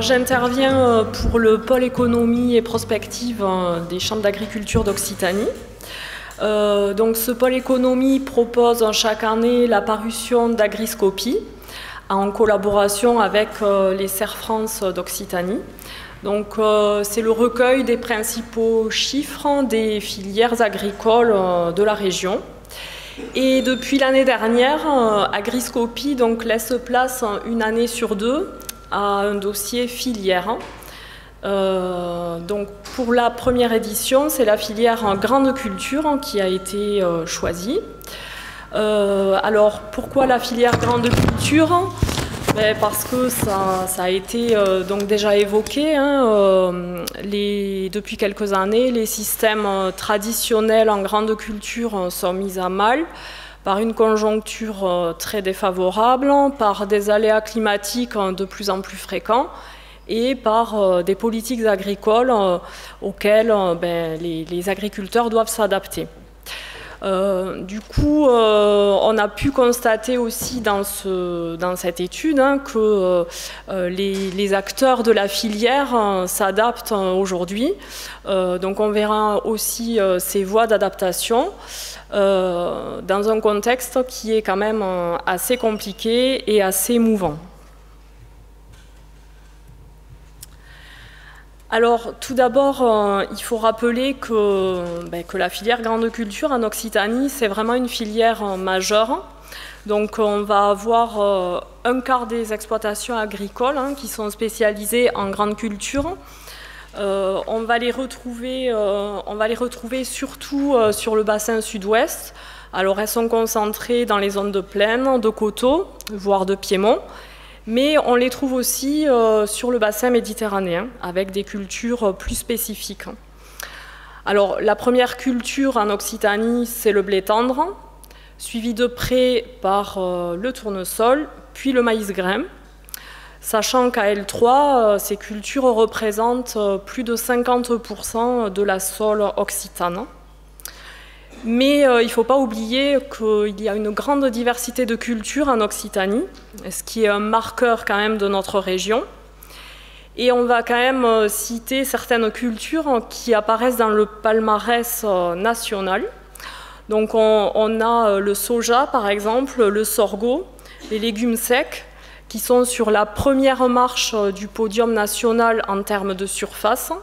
Alors j'interviens pour le pôle économie et prospective des chambres d'agriculture d'Occitanie. Donc ce pôle économie propose chaque année la parution d'Agriscopie en collaboration avec les Serres France d'Occitanie. Donc c'est le recueil des principaux chiffres des filières agricoles de la région. Et depuis l'année dernière, Agriscopie donc, laisse place une année sur deux à un dossier filière. Donc pour la première édition, c'est la filière grande culture qui a été choisie. Alors pourquoi la filière grande culture? Parce que ça a été donc déjà évoqué depuis quelques années, les systèmes traditionnels en grande culture sont mis à mal par une conjoncture très défavorable, par des aléas climatiques de plus en plus fréquents et par des politiques agricoles auxquelles les agriculteurs doivent s'adapter. Du coup, on a pu constater aussi dans cette étude que les acteurs de la filière s'adaptent aujourd'hui. Donc on verra aussi ces voies d'adaptation dans un contexte qui est quand même assez compliqué et assez mouvant. Alors, tout d'abord, il faut rappeler que la filière grande culture en Occitanie, c'est vraiment une filière majeure. Donc, on va avoir un quart des exploitations agricoles qui sont spécialisées en grande culture. On va les retrouver surtout sur le bassin sud-ouest. Alors, elles sont concentrées dans les zones de plaine, de coteaux, voire de piémont. Mais on les trouve aussi sur le bassin méditerranéen, avec des cultures plus spécifiques. Alors, la première culture en Occitanie, c'est le blé tendre, suivi de près par le tournesol, puis le maïs grain, sachant qu'à L3, ces cultures représentent plus de 50% de la sole occitane. Mais il ne faut pas oublier qu'il y a une grande diversité de cultures en Occitanie, ce qui est un marqueur quand même de notre région. Et on va quand même citer certaines cultures qui apparaissent dans le palmarès national. Donc on a le soja par exemple, le sorgho, les légumes secs, qui sont sur la première marche du podium national en termes de surface.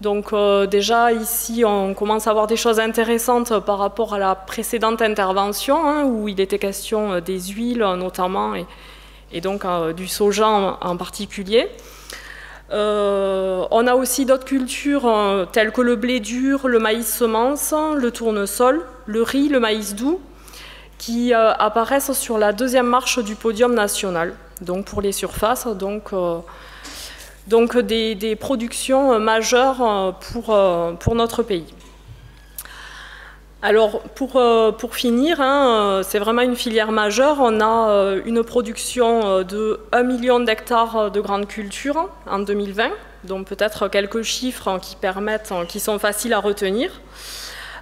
Donc déjà ici on commence à avoir des choses intéressantes par rapport à la précédente intervention où il était question des huiles notamment et donc du soja en particulier. On a aussi d'autres cultures telles que le blé dur, le maïs semence, le tournesol, le riz, le maïs doux qui apparaissent sur la deuxième marche du podium national. Donc pour les surfaces, donc des productions majeures pour notre pays. Alors pour finir, c'est vraiment une filière majeure. On a une production de 1 million d'hectares de grandes cultures en 2020, donc peut-être quelques chiffres qui sont faciles à retenir.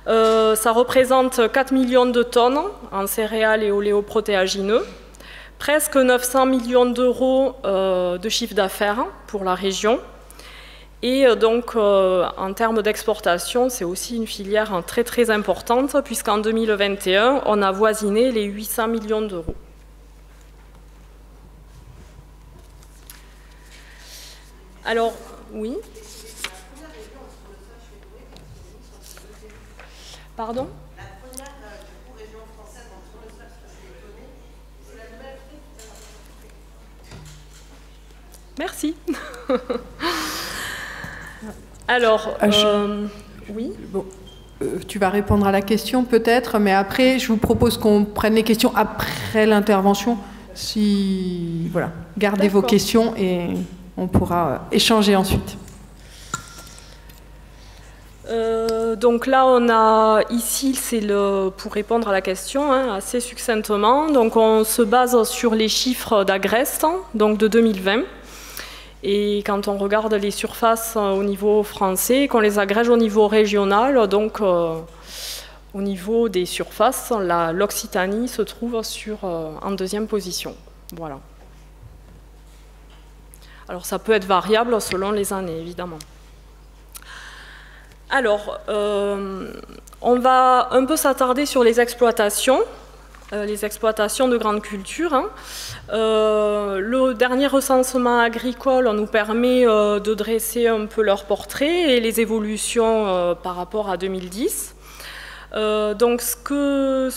Ça représente 4 millions de tonnes en céréales et oléoprotéagineux, presque 900 millions d'euros de chiffre d'affaires pour la région. Et donc, en termes d'exportation, c'est aussi une filière très très importante, puisqu'en 2021, on a voisiné les 800 millions d'euros. Alors, oui. Pardon ? Merci. Alors, oui. Bon, tu vas répondre à la question peut-être, mais après, je vous propose qu'on prenne les questions après l'intervention. Voilà, gardez vos questions et on pourra échanger ensuite. Donc là, on a ici, pour répondre à la question assez succinctement. Donc on se base sur les chiffres d'Agreste, donc de 2020. Et quand on regarde les surfaces au niveau français, qu'on les agrège au niveau régional, donc au niveau des surfaces, l'Occitanie se trouve en deuxième position. Voilà. Alors ça peut être variable selon les années, évidemment. Alors, on va un peu s'attarder sur les exploitations de grandes cultures. Hein. Le dernier recensement agricole nous permet de dresser un peu leur portrait et les évolutions par rapport à 2010. Donc ce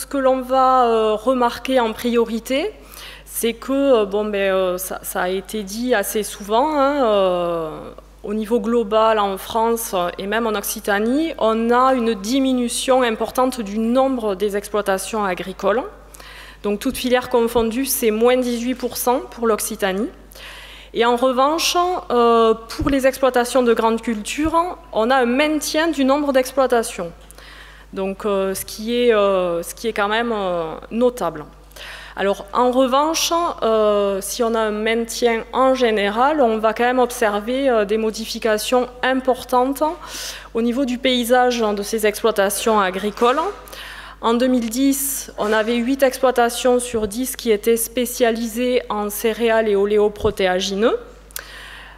que l'on va remarquer en priorité, c'est que, ça a été dit assez souvent, hein, au niveau global en France et même en Occitanie, on a une diminution importante du nombre des exploitations agricoles. Donc toutes filières confondues, c'est moins 18% pour l'Occitanie. Et en revanche, pour les exploitations de grandes cultures, on a un maintien du nombre d'exploitations. Donc ce qui est quand même notable. Alors, en revanche, si on a un maintien en général, on va quand même observer des modifications importantes au niveau du paysage de ces exploitations agricoles. En 2010, on avait 8 exploitations sur 10 qui étaient spécialisées en céréales et oléoprotéagineux.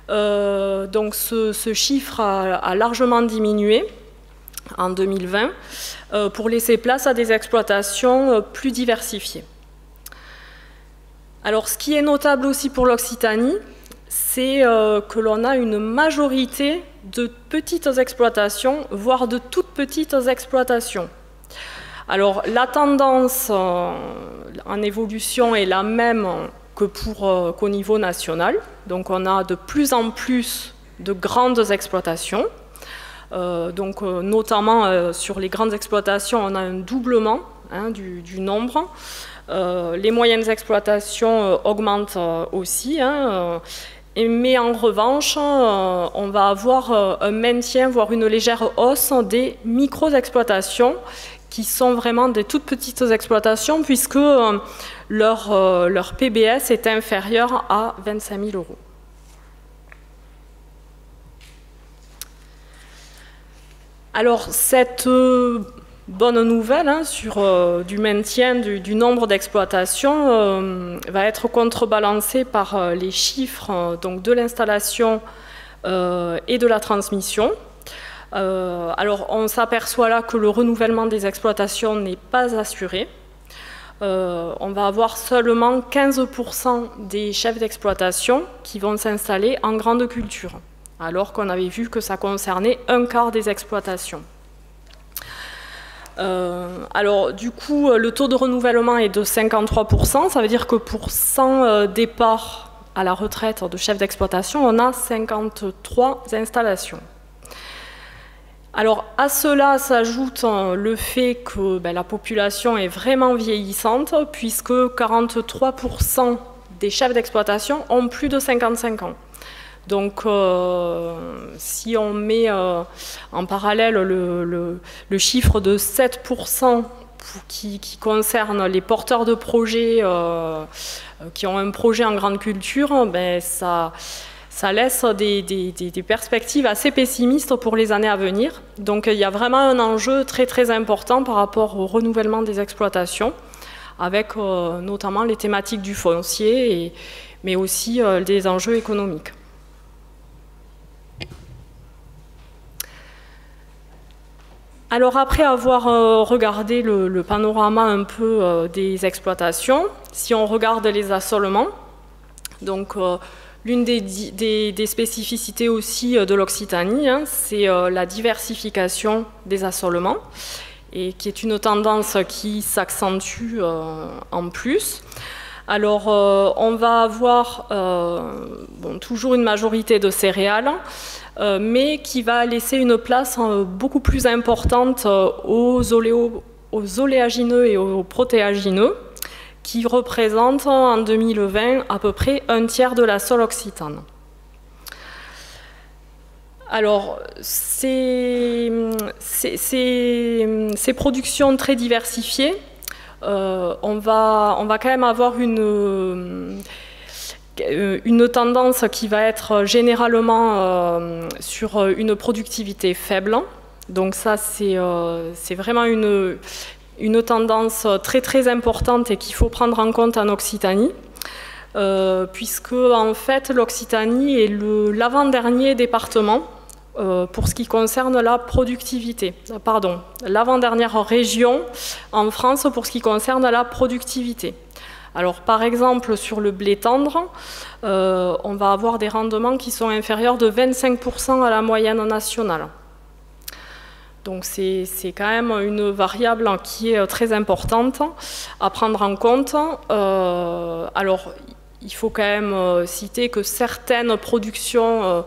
Donc, ce chiffre a largement diminué en 2020 pour laisser place à des exploitations plus diversifiées. Alors, ce qui est notable aussi pour l'Occitanie, c'est que l'on a une majorité de petites exploitations, voire de toutes petites exploitations. Alors, la tendance en évolution est la même qu'au niveau national. Donc, on a de plus en plus de grandes exploitations. Notamment sur les grandes exploitations, on a un doublement du nombre. Les moyennes exploitations augmentent aussi, hein, mais en revanche, on va avoir un maintien, voire une légère hausse des micro-exploitations qui sont vraiment des toutes petites exploitations puisque leur PBS est inférieur à 25 000 €. Alors, cette bonne nouvelle hein, sur du maintien du nombre d'exploitations va être contrebalancée par les chiffres donc de l'installation et de la transmission. Alors, on s'aperçoit là que le renouvellement des exploitations n'est pas assuré. On va avoir seulement 15% des chefs d'exploitation qui vont s'installer en grande culture, alors qu'on avait vu que ça concernait un quart des exploitations. Alors du coup, le taux de renouvellement est de 53%, ça veut dire que pour 100 départs à la retraite de chefs d'exploitation, on a 53 installations. Alors à cela s'ajoute le fait que la population est vraiment vieillissante, puisque 43% des chefs d'exploitation ont plus de 55 ans. Donc, si on met en parallèle le chiffre de 7% qui concerne les porteurs de projets qui ont un projet en grande culture, ça laisse des perspectives assez pessimistes pour les années à venir. Donc, il y a vraiment un enjeu très très important par rapport au renouvellement des exploitations, avec notamment les thématiques du foncier, mais aussi des enjeux économiques. Alors après avoir regardé le panorama un peu des exploitations, si on regarde les assolements, donc l'une des spécificités aussi de l'Occitanie, hein, c'est la diversification des assolements, et qui est une tendance qui s'accentue en plus. Alors on va avoir toujours une majorité de céréales, mais qui va laisser une place beaucoup plus importante aux oléagineux et aux protéagineux, qui représentent en 2020 à peu près un tiers de la sole occitane. Alors, ces productions très diversifiées, on va quand même avoir une tendance qui va être généralement sur une productivité faible. Donc ça, c'est vraiment une tendance très très importante et qu'il faut prendre en compte en Occitanie. puisque en fait l'Occitanie est l'avant-dernier département pour ce qui concerne la productivité. Pardon, l'avant-dernière région en France pour ce qui concerne la productivité. Alors par exemple sur le blé tendre, on va avoir des rendements qui sont inférieurs de 25% à la moyenne nationale. Donc c'est quand même une variable qui est très importante à prendre en compte. Alors il faut quand même citer que certaines productions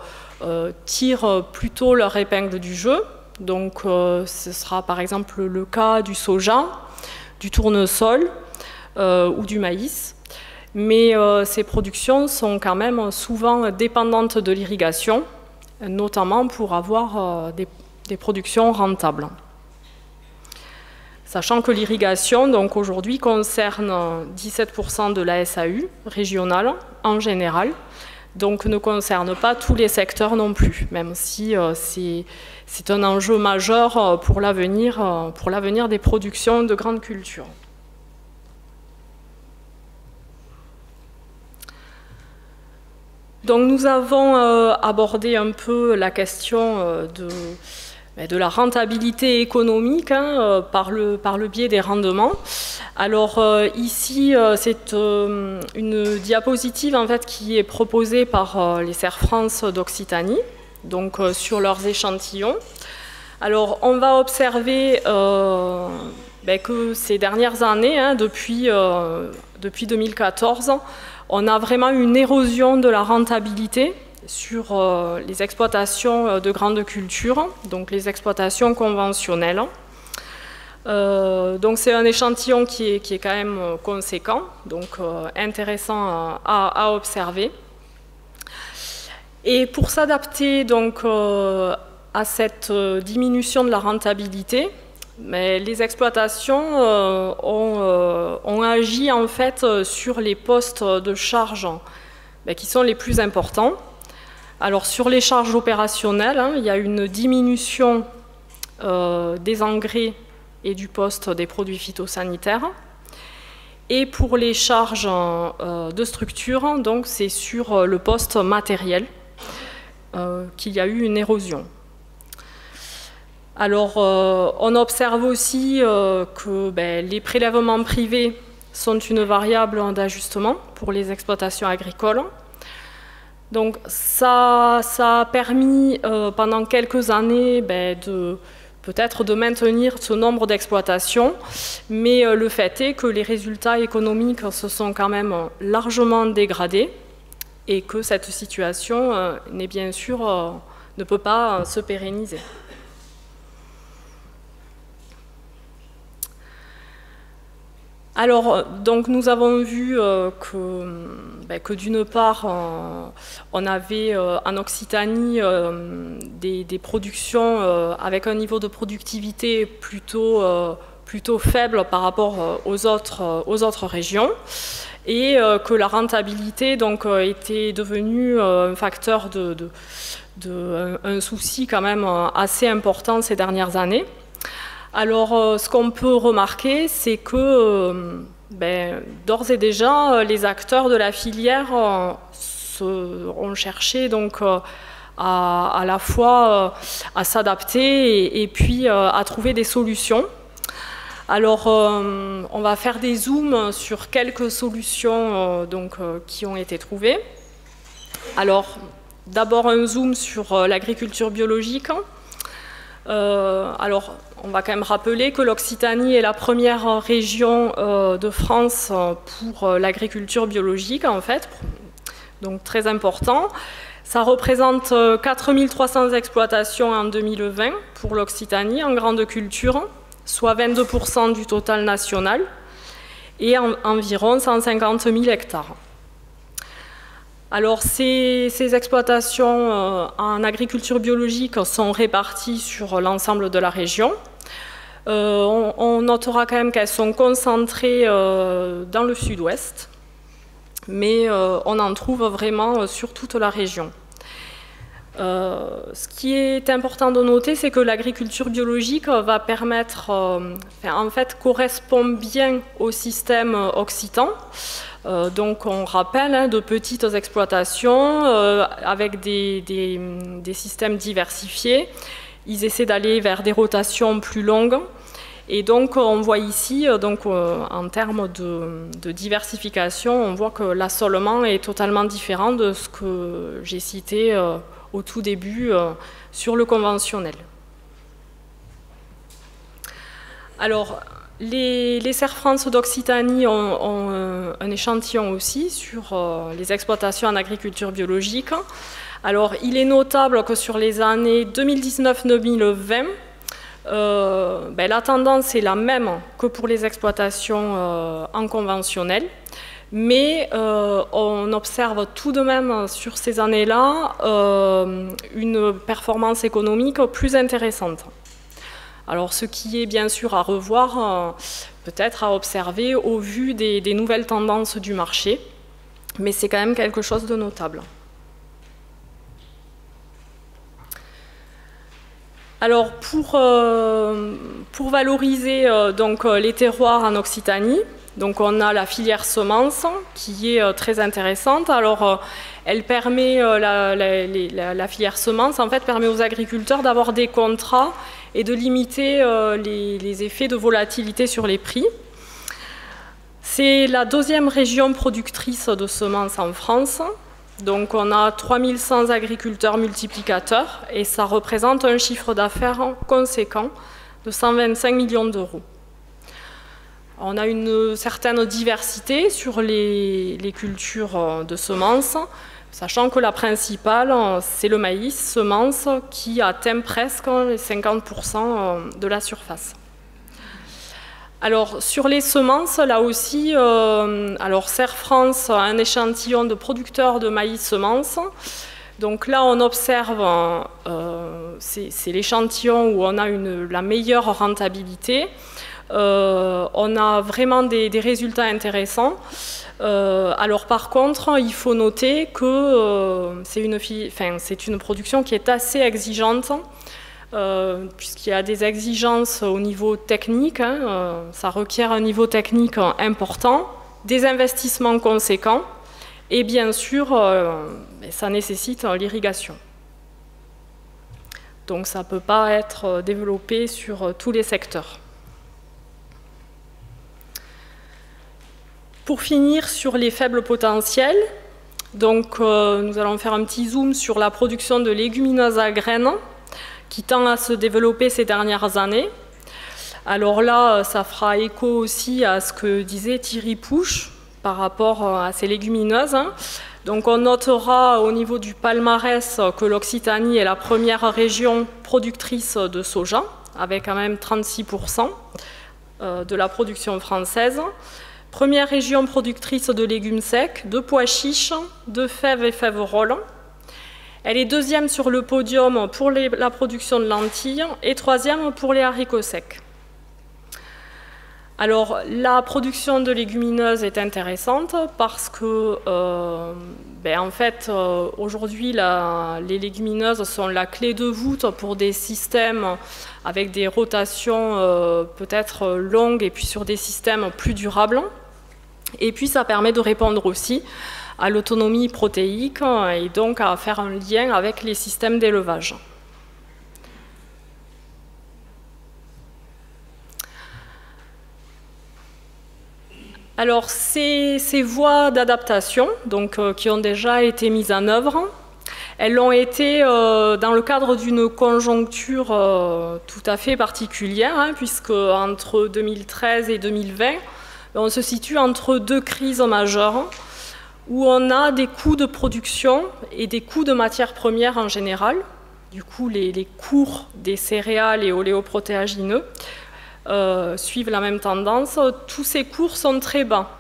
tirent plutôt leur épingle du jeu. Donc ce sera par exemple le cas du soja, du tournesol ou du maïs. Mais ces productions sont quand même souvent dépendantes de l'irrigation, notamment pour avoir des productions rentables. Sachant que l'irrigation, donc aujourd'hui, concerne 17% de la SAU régionale en général, donc ne concerne pas tous les secteurs non plus, même si c'est un enjeu majeur pour l'avenir des productions de grandes cultures. Donc nous avons abordé un peu la question de la rentabilité économique par le biais des rendements. Alors ici, c'est une diapositive en fait, qui est proposée par les Serres France d'Occitanie, donc sur leurs échantillons. Alors on va observer que ces dernières années, depuis 2014, on a vraiment une érosion de la rentabilité sur les exploitations de grandes cultures, donc les exploitations conventionnelles. Donc c'est un échantillon qui est quand même conséquent, donc intéressant à observer. Et pour s'adapter donc à cette diminution de la rentabilité, mais les exploitations ont agi en fait sur les postes de charge qui sont les plus importants. Alors sur les charges opérationnelles, il y a une diminution des engrais et du poste des produits phytosanitaires. Et pour les charges de structure, donc c'est sur le poste matériel qu'il y a eu une érosion. Alors, on observe aussi que les prélèvements privés sont une variable d'ajustement pour les exploitations agricoles. Donc, ça a permis pendant quelques années peut-être de maintenir ce nombre d'exploitations, mais le fait est que les résultats économiques se sont quand même largement dégradés et que cette situation n'est bien sûr ne peut pas se pérenniser. Alors, donc nous avons vu que d'une part, on avait en Occitanie des productions avec un niveau de productivité plutôt faible par rapport aux autres régions, et que la rentabilité donc, était devenue un facteur un souci quand même assez important ces dernières années. Alors, ce qu'on peut remarquer, c'est que d'ores et déjà, les acteurs de la filière ont cherché donc, à la fois à s'adapter et puis à trouver des solutions. Alors, on va faire des zooms sur quelques solutions qui ont été trouvées. Alors, d'abord un zoom sur l'agriculture biologique. Alors, on va quand même rappeler que l'Occitanie est la première région de France pour l'agriculture biologique, en fait, donc très important. Ça représente 4300 exploitations en 2020 pour l'Occitanie en grande culture, soit 22% du total national, et environ 150 000 hectares. Alors, ces exploitations en agriculture biologique sont réparties sur l'ensemble de la région. On notera quand même qu'elles sont concentrées dans le sud-ouest, mais on en trouve vraiment sur toute la région. Ce qui est important de noter, c'est que l'agriculture biologique va permettre, en fait, correspond bien au système occitan, Donc on rappelle de petites exploitations avec des systèmes diversifiés. Ils essaient d'aller vers des rotations plus longues. Et donc on voit ici, en termes de diversification, on voit que l'assolement est totalement différent de ce que j'ai cité au tout début sur le conventionnel. Alors, les Serres France d'Occitanie ont un échantillon aussi sur les exploitations en agriculture biologique. Alors, il est notable que sur les années 2019-2020, la tendance est la même que pour les exploitations en conventionnel, mais on observe tout de même sur ces années-là une performance économique plus intéressante. Alors ce qui est bien sûr à revoir, peut-être à observer au vu des nouvelles tendances du marché, mais c'est quand même quelque chose de notable. Alors pour valoriser les terroirs en Occitanie, donc on a la filière semences qui est très intéressante. Alors elle permet, la filière semences en fait permet aux agriculteurs d'avoir des contrats et de limiter les effets de volatilité sur les prix. C'est la deuxième région productrice de semences en France. Donc on a 3100 agriculteurs multiplicateurs et ça représente un chiffre d'affaires conséquent de 125 millions d'euros. On a une certaine diversité sur les cultures de semences, sachant que la principale, c'est le maïs, semence, qui atteint presque les 50% de la surface. Alors, sur les semences, là aussi, Serres France a un échantillon de producteurs de maïs semences. Donc là, on observe, c'est l'échantillon où on a la meilleure rentabilité. On a vraiment des résultats intéressants. Alors par contre, il faut noter que c'est une production qui est assez exigeante, puisqu'il y a des exigences au niveau technique, ça requiert un niveau technique important, des investissements conséquents, et bien sûr, ça nécessite l'irrigation. Donc ça ne peut pas être développé sur tous les secteurs. Pour finir sur les faibles potentiels, donc, nous allons faire un petit zoom sur la production de légumineuses à graines qui tend à se développer ces dernières années. Alors là, ça fera écho aussi à ce que disait Thierry Pouche par rapport à ces légumineuses. Donc on notera au niveau du palmarès que l'Occitanie est la première région productrice de soja, avec quand même 36% de la production française. Première région productrice de légumes secs, de pois chiches, de fèves et fèves-rolles. Elle est deuxième sur le podium pour la production de lentilles et troisième pour les haricots secs. Alors, la production de légumineuses est intéressante parce que, en fait, aujourd'hui, les légumineuses sont la clé de voûte pour des systèmes avec des rotations peut-être longues et puis sur des systèmes plus durables. Et puis, ça permet de répondre aussi à l'autonomie protéique et donc à faire un lien avec les systèmes d'élevage. Alors, ces voies d'adaptation, qui ont déjà été mises en œuvre, elles l'ont été dans le cadre d'une conjoncture tout à fait particulière, puisque entre 2013 et 2020, on se situe entre deux crises majeures, où on a des coûts de production et des coûts de matières premières en général. Du coup, les cours des céréales et oléoprotéagineux suivent la même tendance. Tous ces cours sont très bas.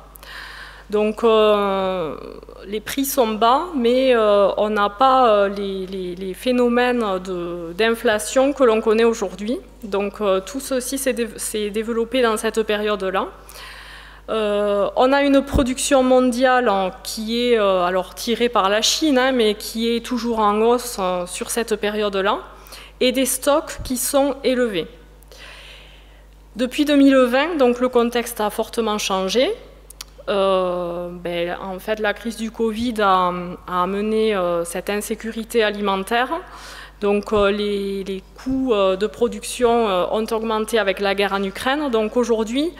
Donc, les prix sont bas, mais on n'a pas les phénomènes d'inflation que l'on connaît aujourd'hui. Donc, tout ceci s'est développé dans cette période-là. On a une production mondiale qui est alors tirée par la Chine, mais qui est toujours en hausse sur cette période-là, et des stocks qui sont élevés. Depuis 2020, donc, le contexte a fortement changé. En fait, la crise du Covid a amené cette insécurité alimentaire. Donc les coûts de production ont augmenté avec la guerre en Ukraine. Donc aujourd'hui,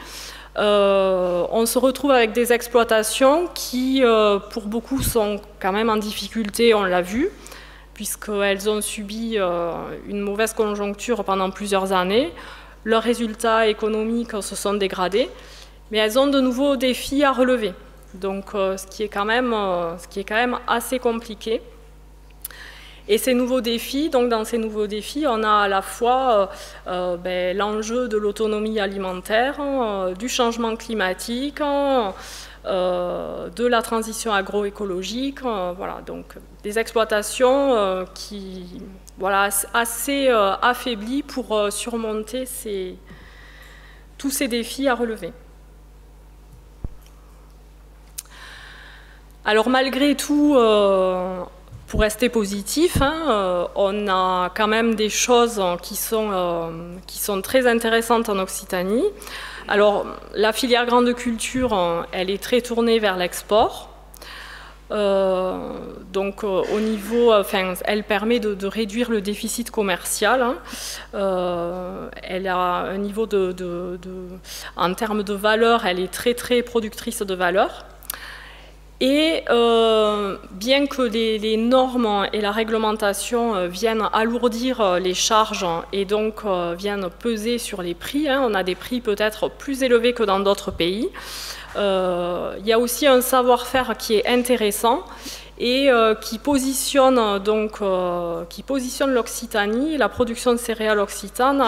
on se retrouve avec des exploitations qui, pour beaucoup, sont quand même en difficulté, on l'a vu, puisqu'elles ont subi une mauvaise conjoncture pendant plusieurs années. Leurs résultats économiques se sont dégradés, mais elles ont de nouveaux défis à relever. Donc ce qui est quand même assez compliqué. Et ces nouveaux défis, donc dans ces nouveaux défis, on a à la fois l'enjeu de l'autonomie alimentaire, du changement climatique, de la transition agroécologique, voilà, donc des exploitations qui, voilà, assez affaiblies pour surmonter tous ces défis à relever. Alors malgré tout, pour rester positif, on a quand même des choses qui sont très intéressantes en Occitanie. Alors, la filière grande culture, elle est très tournée vers l'export. Donc, au niveau, elle permet de réduire le déficit commercial. Elle a un niveau en termes de valeur, elle est très très productrice de valeur. Et bien que les normes et la réglementation viennent alourdir les charges et donc viennent peser sur les prix, on a des prix peut-être plus élevés que dans d'autres pays, il y a aussi un savoir-faire qui est intéressant et qui positionne l'Occitanie, la production de céréales occitane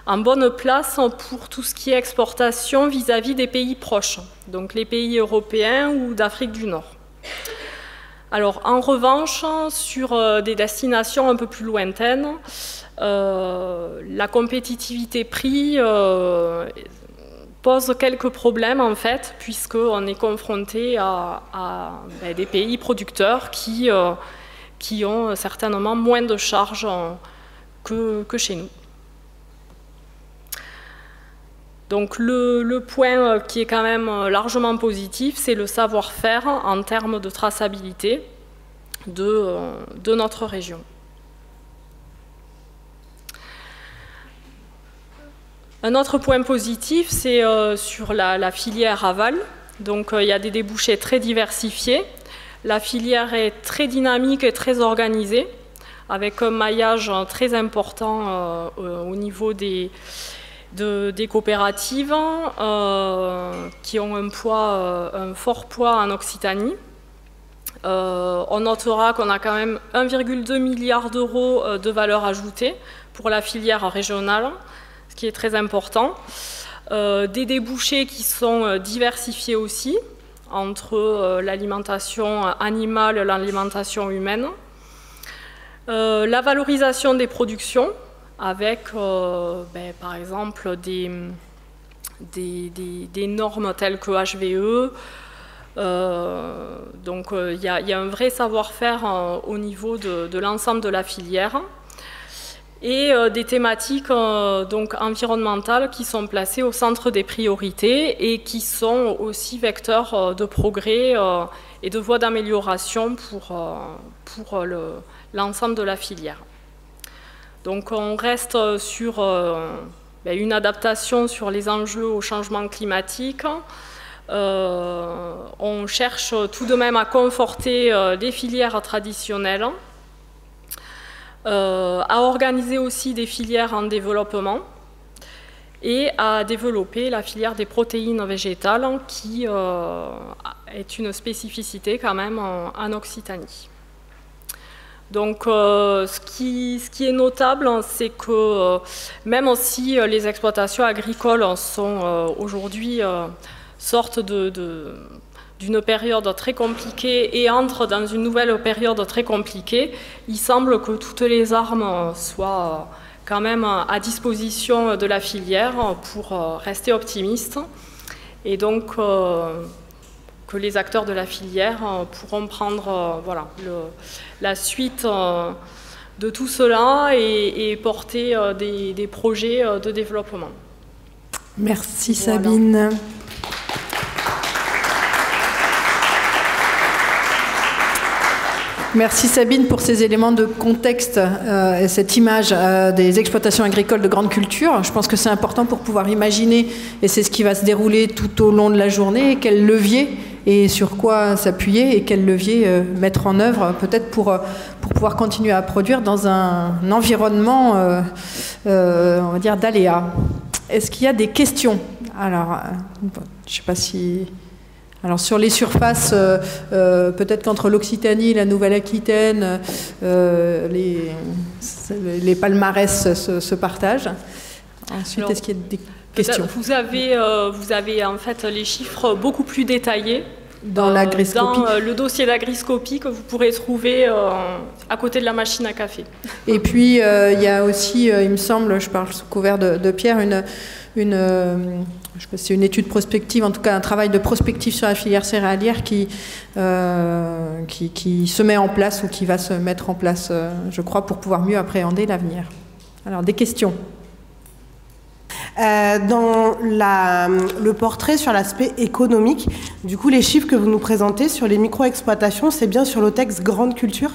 en bonne place pour tout ce qui est exportation vis-à-vis des pays proches, donc les pays européens ou d'Afrique du Nord. Alors en revanche, sur des destinations un peu plus lointaines, la compétitivité prix pose quelques problèmes en fait, puisqu'on est confronté à des pays producteurs qui ont certainement moins de charges que chez nous. Donc le point qui est quand même largement positif, c'est le savoir-faire en termes de traçabilité de notre région. Un autre point positif, c'est sur la filière aval. Donc il y a des débouchés très diversifiés. La filière est très dynamique et très organisée, avec un maillage très important au niveau des coopératives qui ont un fort poids en Occitanie. On notera qu'on a quand même 1,2 milliard d'euros de valeur ajoutée pour la filière régionale, ce qui est très important. Des débouchés qui sont diversifiés aussi entre l'alimentation animale et l'alimentation humaine. La valorisation des productions, avec par exemple des normes telles que HVE. Donc il y a un vrai savoir-faire au niveau de l'ensemble de la filière. Et des thématiques donc environnementales qui sont placées au centre des priorités et qui sont aussi vecteurs de progrès et de voies d'amélioration pour l'ensemble de la filière. Donc on reste sur une adaptation sur les enjeux au changement climatique. On cherche tout de même à conforter les filières traditionnelles, à organiser aussi des filières en développement et à développer la filière des protéines végétales qui est une spécificité quand même en Occitanie. Donc ce qui est notable, c'est que même si les exploitations agricoles sont aujourd'hui sortent d'une période très compliquée et entrent dans une nouvelle période très compliquée, il semble que toutes les armes soient quand même à disposition de la filière pour rester optimistes. Et donc que les acteurs de la filière pourront prendre la suite de tout cela et porter des projets de développement. Merci Sabine. Merci Sabine pour ces éléments de contexte et cette image des exploitations agricoles de grande culture. Je pense que c'est important pour pouvoir imaginer, et c'est ce qui va se dérouler tout au long de la journée, quel levier et sur quoi s'appuyer et quel levier mettre en œuvre peut-être pour pouvoir continuer à produire dans un environnement, on va dire, d'aléas. Est-ce qu'il y a des questions? Alors, je ne sais pas si... Alors sur les surfaces, peut-être qu'entre l'Occitanie et la Nouvelle-Aquitaine, les palmarès se partagent. Ensuite, est-ce qu'il y a des questions? Vous avez en fait les chiffres beaucoup plus détaillés dans l'agriscopie. Dans le dossier d'agriscopie que vous pourrez trouver à côté de la machine à café. Et puis, il y a aussi, il me semble, je parle sous couvert de Pierre, je sais pas si c'est une étude prospective, en tout cas un travail de prospective sur la filière céréalière qui se met en place ou qui va se mettre en place, je crois, pour pouvoir mieux appréhender l'avenir. Alors, des questions? Dans le portrait sur l'aspect économique, du coup, les chiffres que vous nous présentez sur les micro-exploitations, c'est bien sur l'OTEX grande culture?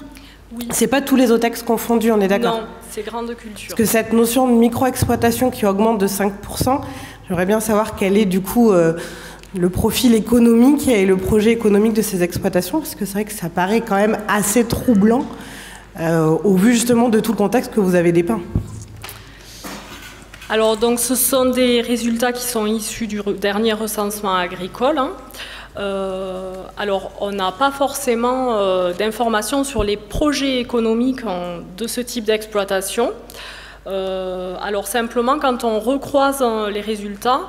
Oui. C'est pas tous les OTEX confondus, on est d'accord? Non, c'est grande culture. Parce que cette notion de micro-exploitation qui augmente de 5%, j'aimerais bien savoir quel est du coup le profil économique et le projet économique de ces exploitations, parce que c'est vrai que ça paraît quand même assez troublant au vu justement de tout le contexte que vous avez dépeint. Alors, donc, ce sont des résultats qui sont issus du dernier recensement agricole. Alors, on n'a pas forcément d'informations sur les projets économiques de ce type d'exploitation. Alors, simplement, quand on recroise les résultats,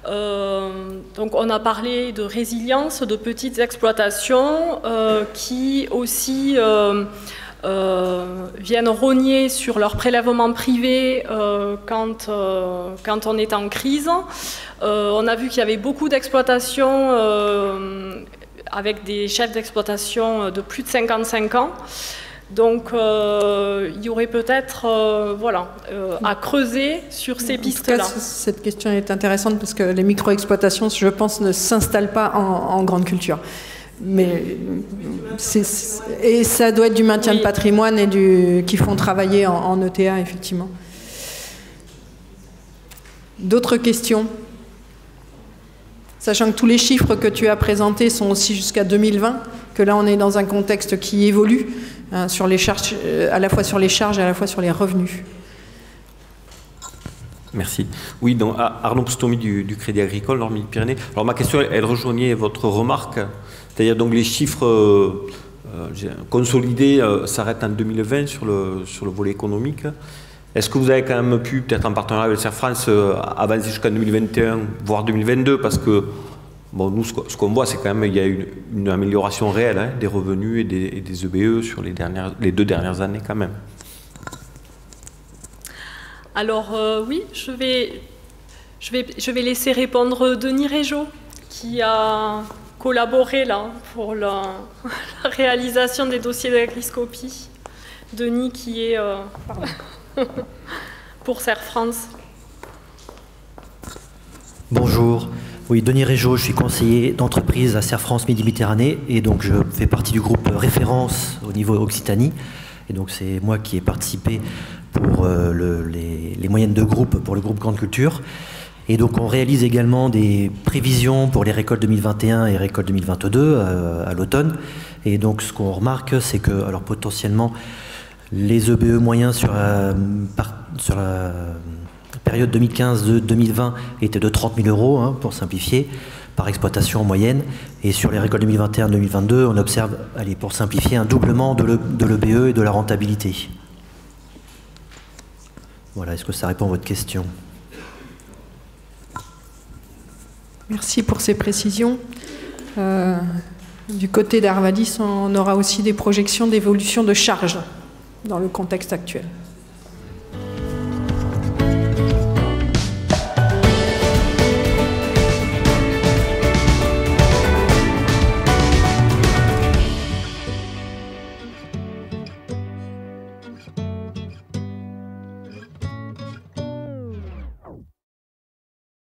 donc on a parlé de résilience, de petites exploitations qui aussi viennent rogner sur leur prélèvement privé quand on est en crise. On a vu qu'il y avait beaucoup d'exploitations avec des chefs d'exploitation de plus de 55 ans. Donc il y aurait peut-être à creuser sur ces pistes-là. Cette question est intéressante parce que les micro-exploitations, je pense, ne s'installent pas en grande culture. Mais et ça doit être du maintien de patrimoine et qui font travailler en ETA, effectivement. D'autres questions? Sachant que tous les chiffres que tu as présentés sont aussi jusqu'à 2020, que là on est dans un contexte qui évolue sur les charges, à la fois sur les charges et à la fois sur les revenus. Merci. Oui, donc Arnaud Poustomi du Crédit Agricole, Nord-Midi-Pyrénées. Alors ma question, elle rejoignait votre remarque, c'est-à-dire donc les chiffres consolidés s'arrêtent en 2020 sur le volet économique. Est-ce que vous avez quand même pu, peut-être en partenariat avec Serre France, avancer jusqu'en 2021, voire 2022, parce que bon, nous, ce qu'on voit, c'est quand même il y a une amélioration réelle des revenus et des EBE sur les 2 dernières années quand même. Alors oui, je vais laisser répondre Denis Régeot, qui a collaboré là pour la réalisation des dossiers d'agriscopie. Denis qui est pour Serre France. Bonjour. Oui, Denis Régeot, je suis conseiller d'entreprise à Serre France Midi-Méditerranée et donc je fais partie du groupe référence au niveau Occitanie. Et donc c'est moi qui ai participé pour les moyennes de groupe pour le groupe Grande Culture. Et donc on réalise également des prévisions pour les récoltes 2021 et récoltes 2022 à l'automne. Et donc ce qu'on remarque, c'est que alors potentiellement les EBE moyens sur la période 2015-2020 étaient de 30 000 €, pour simplifier, par exploitation en moyenne. Et sur les récoltes 2021-2022, on observe, allez, pour simplifier, un doublement de l'EBE et de la rentabilité. Voilà, est-ce que ça répond à votre question? Merci pour ces précisions. Du côté d'Arvadis, on aura aussi des projections d'évolution de charges dans le contexte actuel.